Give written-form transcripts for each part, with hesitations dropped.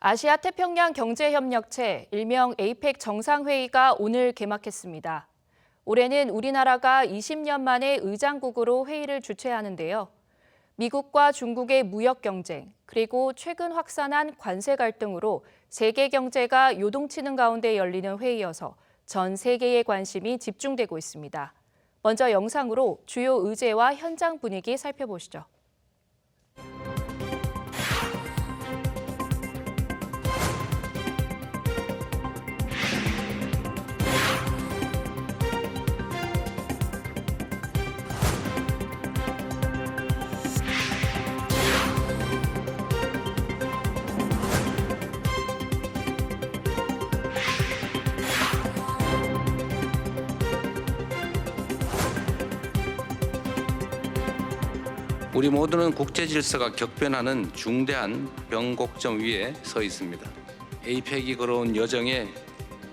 아시아 태평양 경제협력체, 일명 에이펙 정상회의가 오늘 개막했습니다. 올해는 우리나라가 20년 만에 의장국으로 회의를 주최하는데요. 미국과 중국의 무역 경쟁, 그리고 최근 확산한 관세 갈등으로 세계 경제가 요동치는 가운데 열리는 회의여서 전 세계의 관심이 집중되고 있습니다. 먼저 영상으로 주요 의제와 현장 분위기 살펴보시죠. 우리 모두는 국제 질서가 격변하는 중대한 변곡점 위에 서 있습니다. 에이펙이 걸어온 여정에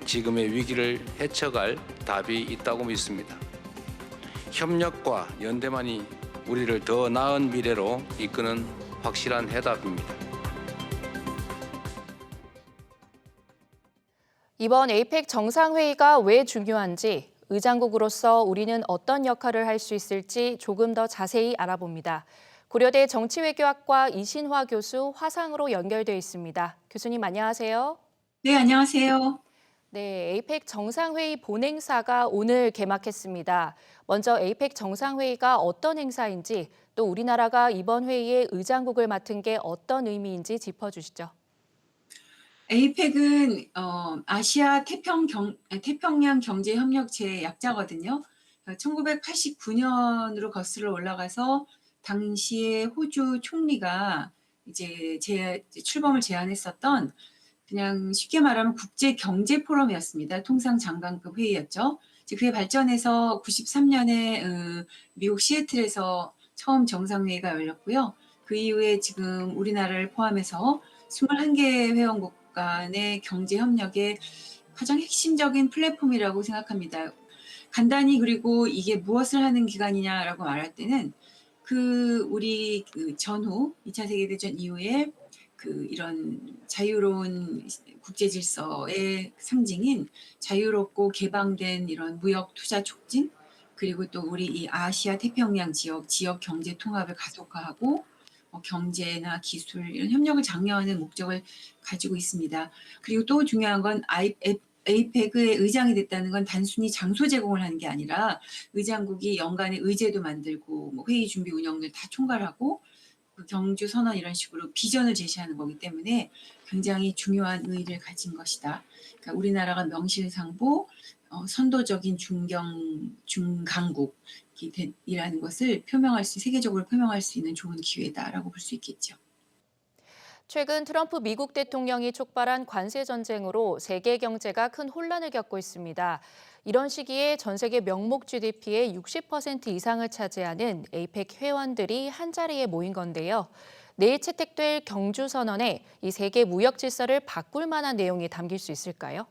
지금의 위기를 헤쳐갈 답이 있다고 믿습니다. 협력과 연대만이 우리를 더 나은 미래로 이끄는 확실한 해답입니다. 이번 에이펙 정상회의가 왜 중요한지, 의장국으로서 우리는 어떤 역할을 할 수 있을지 조금 더 자세히 알아봅니다. 고려대 정치외교학과 이신화 교수 화상으로 연결돼 있습니다. 교수님 안녕하세요. 네, 안녕하세요. 네, 에이펙 정상회의 본행사가 오늘 개막했습니다. 먼저 에이펙 정상회의가 어떤 행사인지, 또 우리나라가 이번 회의에 의장국을 맡은 게 어떤 의미인지 짚어주시죠. 에이펙은 아시아 태평양 경제협력체의 약자거든요. 1989년으로 거슬러 올라가서 당시에 호주 총리가 이제 출범을 제안했었던, 그냥 쉽게 말하면 국제 경제 포럼이었습니다. 통상 장관급 회의였죠. 이제 그게 발전해서 93년에 미국 시애틀에서 처음 정상회의가 열렸고요. 그 이후에 지금 우리나라를 포함해서 21개 회원국 간의 경제 협력의 가장 핵심적인 플랫폼이라고 생각합니다. 간단히, 그리고 이게 무엇을 하는 기관이냐라고 말할 때는 우리 전후 2차 세계대전 이후에 이런 자유로운 국제 질서의 상징인 자유롭고 개방된 이런 무역 투자 촉진, 그리고 또 우리 이 아시아 태평양 지역 경제 통합을 가속화하고 경제나 기술 이런 협력을 장려하는 목적을 가지고 있습니다. 그리고 또 중요한 건 에이펙의 의장이 됐다는 건 단순히 장소 제공을 하는 게 아니라 의장국이 연간의 의제도 만들고 회의 준비 운영을 다 총괄하고 경주 선언 이런 식으로 비전을 제시하는 거기 때문에 굉장히 중요한 의의를 가진 것이다. 그러니까 우리나라가 명실상부 선도적인 중강국이라는 것을 세계적으로 표명할 수 있는 좋은 기회다라고 볼 수 있겠죠. 최근 트럼프 미국 대통령이 촉발한 관세 전쟁으로 세계 경제가 큰 혼란을 겪고 있습니다. 이런 시기에 전 세계 명목 GDP의 60% 이상을 차지하는 에이펙 회원들이 한자리에 모인 건데요. 내일 채택될 경주 선언에 이 세계 무역 질서를 바꿀 만한 내용이 담길 수 있을까요?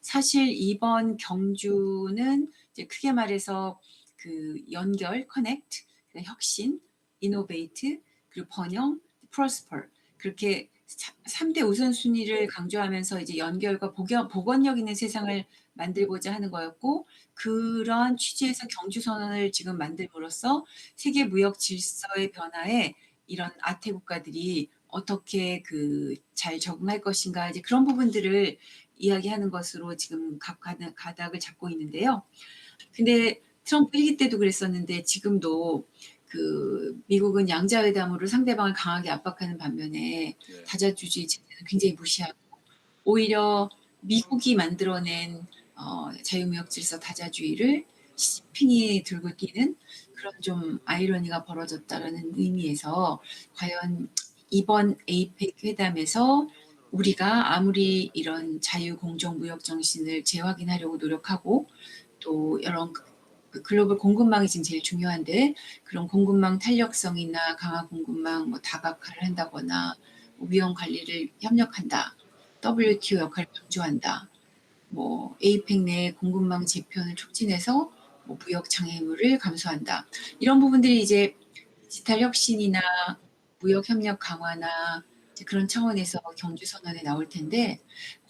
사실 이번 경주는 이제 크게 말해서 연결, 커넥트, 혁신, 이노베이트, 그리고 번영, 프로스퍼, 그렇게 3대 우선순위를 강조하면서 이제 연결과 복원력 있는 세상을 만들고자 하는 거였고, 그러한 취지에서 경주 선언을 지금 만들므로써 세계 무역 질서의 변화에 이런 아태 국가들이 어떻게 잘 적응할 것인가, 이제 그런 부분들을 이야기하는 것으로 지금 가닥을 잡고 있는데요. 근데 트럼프 1기 때도 그랬었는데 지금도 미국은 양자회담으로 상대방을 강하게 압박하는 반면에 다자주주의 체제는 굉장히 무시하고, 오히려 미국이 만들어낸 자유무역 질서 다자주의를 시진핑이 들고 뛰는 그런 좀 아이러니가 벌어졌다라는 의미에서, 과연 이번 에이펙 회담에서 우리가 아무리 이런 자유공정무역 정신을 재확인하려고 노력하고, 또 이런 글로벌 공급망이 지금 제일 중요한데, 그런 공급망 탄력성이나 강화 공급망 다각화를 한다거나, 위험 관리를 협력한다, WTO 역할을 강조한다, 에이펙 내 공급망 재편을 촉진해서 무역 장애물을 감소한다, 이런 부분들이 이제 디지털 혁신이나 무역 협력 강화나 이제 그런 차원에서 경주 선언에 나올 텐데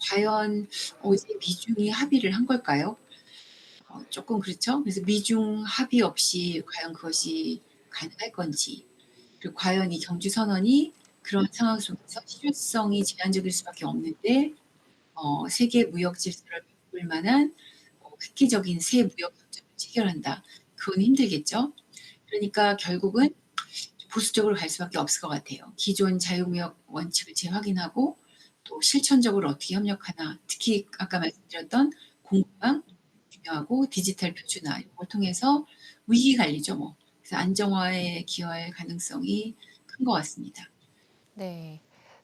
과연 어제 미중이 합의를 한 걸까요? 조금 그렇죠. 그래서 미중 합의 없이 과연 그것이 가능할 건지, 그리고 과연 이 경주 선언이 그런 상황 속에서 실효성이 제한적일 수밖에 없는데 세계 무역 질서를 바꿀 만한 획기적인 새 무역 협정을 체결한다. 그건 힘들겠죠. 그러니까 결국은 보수적으로 갈 수밖에 없을 것 같아요. 기존 자유무역 원칙을 재확인하고 또 실천적으로 어떻게 협력하나, 특히 아까 말씀드렸던 공급망 중요하고 디지털 표준화 이런 걸 통해서 위기 관리죠, 뭐. 그래서 안정화에 기여할 가능성이 큰 것 같습니다. 네.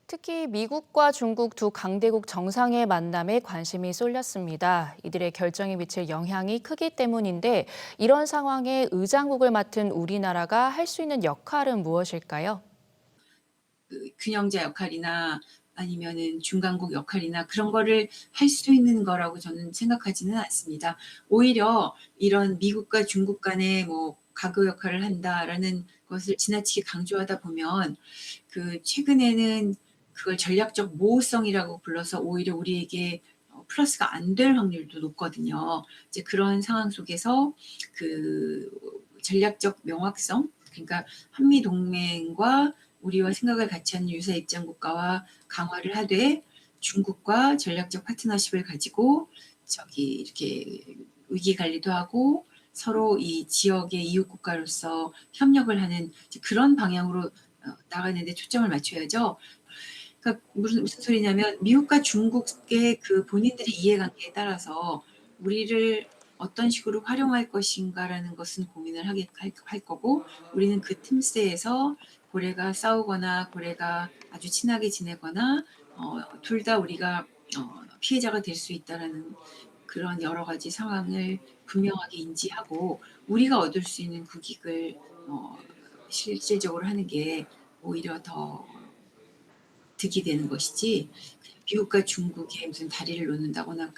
특히 미국과 중국 두 강대국 정상의 만남에 관심이 쏠렸습니다. 이들의 결정에 미칠 영향이 크기 때문인데 이런 상황에 의장국을 맡은 우리나라가 할 수 있는 역할은 무엇일까요? 그 균형자 역할이나 아니면은 중간국 역할이나 그런 거를 할 수 있는 거라고 저는 생각하지는 않습니다. 오히려 이런 미국과 중국 간에 뭐 가교 역할을 한다라는 것을 지나치게 강조하다 보면 그 최근에는 그걸 전략적 모호성이라고 불러서 오히려 우리에게 플러스가 안 될 확률도 높거든요. 이제 그런 상황 속에서 그 전략적 명확성, 그러니까 한미 동맹과 우리와 생각을 같이 하는 유사 입장 국가와 강화를 하되 중국과 전략적 파트너십을 가지고 저기 이렇게 위기 관리도 하고 서로 이 지역의 이웃 국가로서 협력을 하는 그런 방향으로 나가는데 초점을 맞춰야죠. 그러니까 무슨 소리냐면 미국과 중국의 그 본인들의 이해관계에 따라서 우리를 어떤 식으로 활용할 것인가라는 것은 고민을 할 거고, 우리는 그 틈새에서 고래가 싸우거나 고래가 아주 친하게 지내거나 둘 다 우리가 피해자가 될 수 있다라는 그런 여러 가지 상황을 분명하게 인지하고 우리가 얻을 수 있는 국익을 실질적으로 하는 게 오히려 더 득이 되는 것이지, 미국과 중국의 무슨 다리를 놓는다거나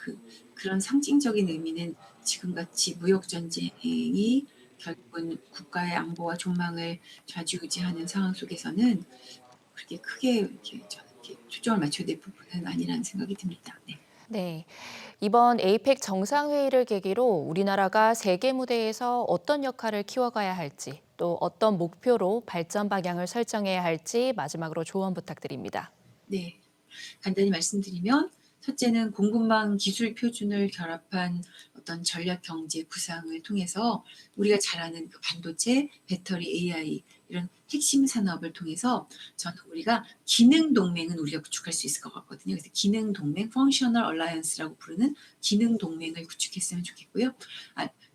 그런 상징적인 의미는 지금같이 무역 전쟁이 결국은 국가의 안보와 존망을 좌지우지하는 상황 속에서는 그렇게 크게 이렇게 저는 이렇게 초점을 맞춰야 될 부분은 아니라는 생각이 듭니다. 네. 네. 이번 에이펙 정상회의를 계기로 우리나라가 세계 무대에서 어떤 역할을 키워가야 할지, 또 어떤 목표로 발전 방향을 설정해야 할지 마지막으로 조언 부탁드립니다. 네. 간단히 말씀드리면 첫째는 공급망 기술 표준을 결합한 어떤 전략 경제 구상을 통해서 우리가 잘 아는 그 반도체, 배터리, AI 이런 핵심 산업을 통해서 저는 우리가 기능 동맹은 우리가 구축할 수 있을 것 같거든요. 그래서 기능 동맹, Functional Alliance라고 부르는 기능 동맹을 구축했으면 좋겠고요.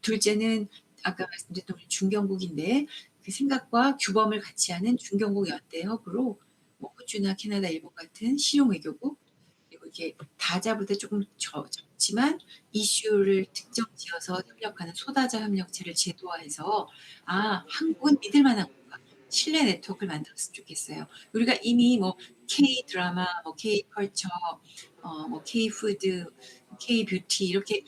둘째는 아까 말씀드렸던 우리 중견국인데 그 생각과 규범을 같이 하는 중견국 연대 협으로 뭐 호주나 캐나다, 일본 같은 실용 외교국, 그리고 이게 다자보다 조금 적지만 이슈를 특정 지어서 협력하는 소다자 협력체를 제도화해서 한국은 믿을 만한 국가, 신뢰 네트워크를 만들었으면 좋겠어요. 우리가 이미 뭐 K 드라마, 뭐 K 컬처, 뭐 K 푸드, K 뷰티 이렇게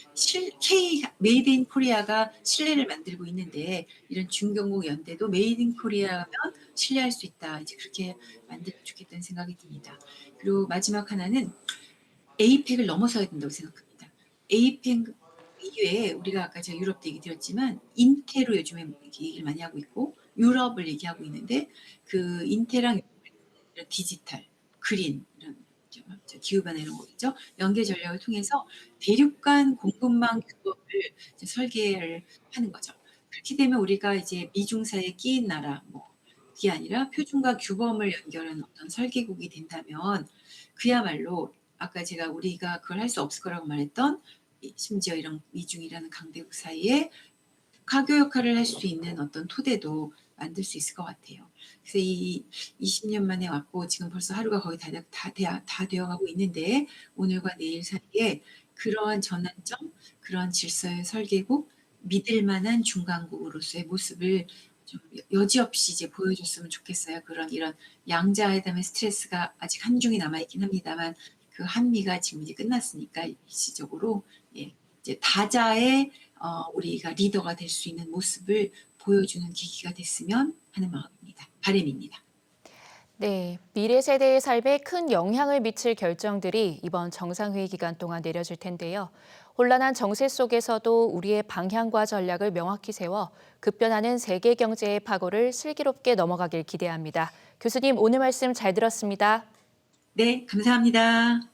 K 메이드 인 코리아가 신뢰를 만들고 있는데 이런 중견국 연대도 메이드 인 코리아면 신뢰할 수 있다. 이제 그렇게 만들면 좋겠다는 생각이 듭니다. 그리고 마지막 하나는 에이펙을 넘어서야 된다고 생각합니다. 에이펙 이외에 우리가 아까 제가 유럽도 얘기 드렸지만 인테로 요즘에 얘기를 많이 하고 있고 유럽을 얘기하고 있는데 그 인테랑 이런 디지털, 그린 이런 기후변화 이런 거겠죠. 연계 전략을 통해서 대륙 간 공급망 규범을 설계를 하는 거죠. 그렇게 되면 우리가 이제 미중 사이에 끼인 나라, 뭐 그게 아니라 표준과 규범을 연결하는 어떤 설계국이 된다면 그야말로 아까 제가 우리가 그걸 할 수 없을 거라고 말했던 심지어 이런 미중이라는 강대국 사이에 가교 역할을 할 수 있는 어떤 토대도 만들 수 있을 것 같아요. 그래서 이 20년 만에 왔고 지금 벌써 하루가 거의 다 되어가고 있는데 오늘과 내일 사이에 그러한 전환점, 그런 질서의 설계국, 믿을 만한 중간국으로서의 모습을 좀 여지없이 이제 보여줬으면 좋겠어요. 이런 양자회담의 스트레스가 아직 한중이 남아있긴 합니다만 그 한미가 지금 이제 끝났으니까 일시적으로 이제 다자의 우리가 리더가 될 수 있는 모습을 보여주는 계기가 됐으면 하는 마음입니다. 바람입니다. 네, 미래 세대의 삶에 큰 영향을 미칠 결정들이 이번 정상회의 기간 동안 내려질 텐데요. 혼란한 정세 속에서도 우리의 방향과 전략을 명확히 세워 급변하는 세계 경제의 파고를 슬기롭게 넘어가길 기대합니다. 교수님, 오늘 말씀 잘 들었습니다. 네, 감사합니다.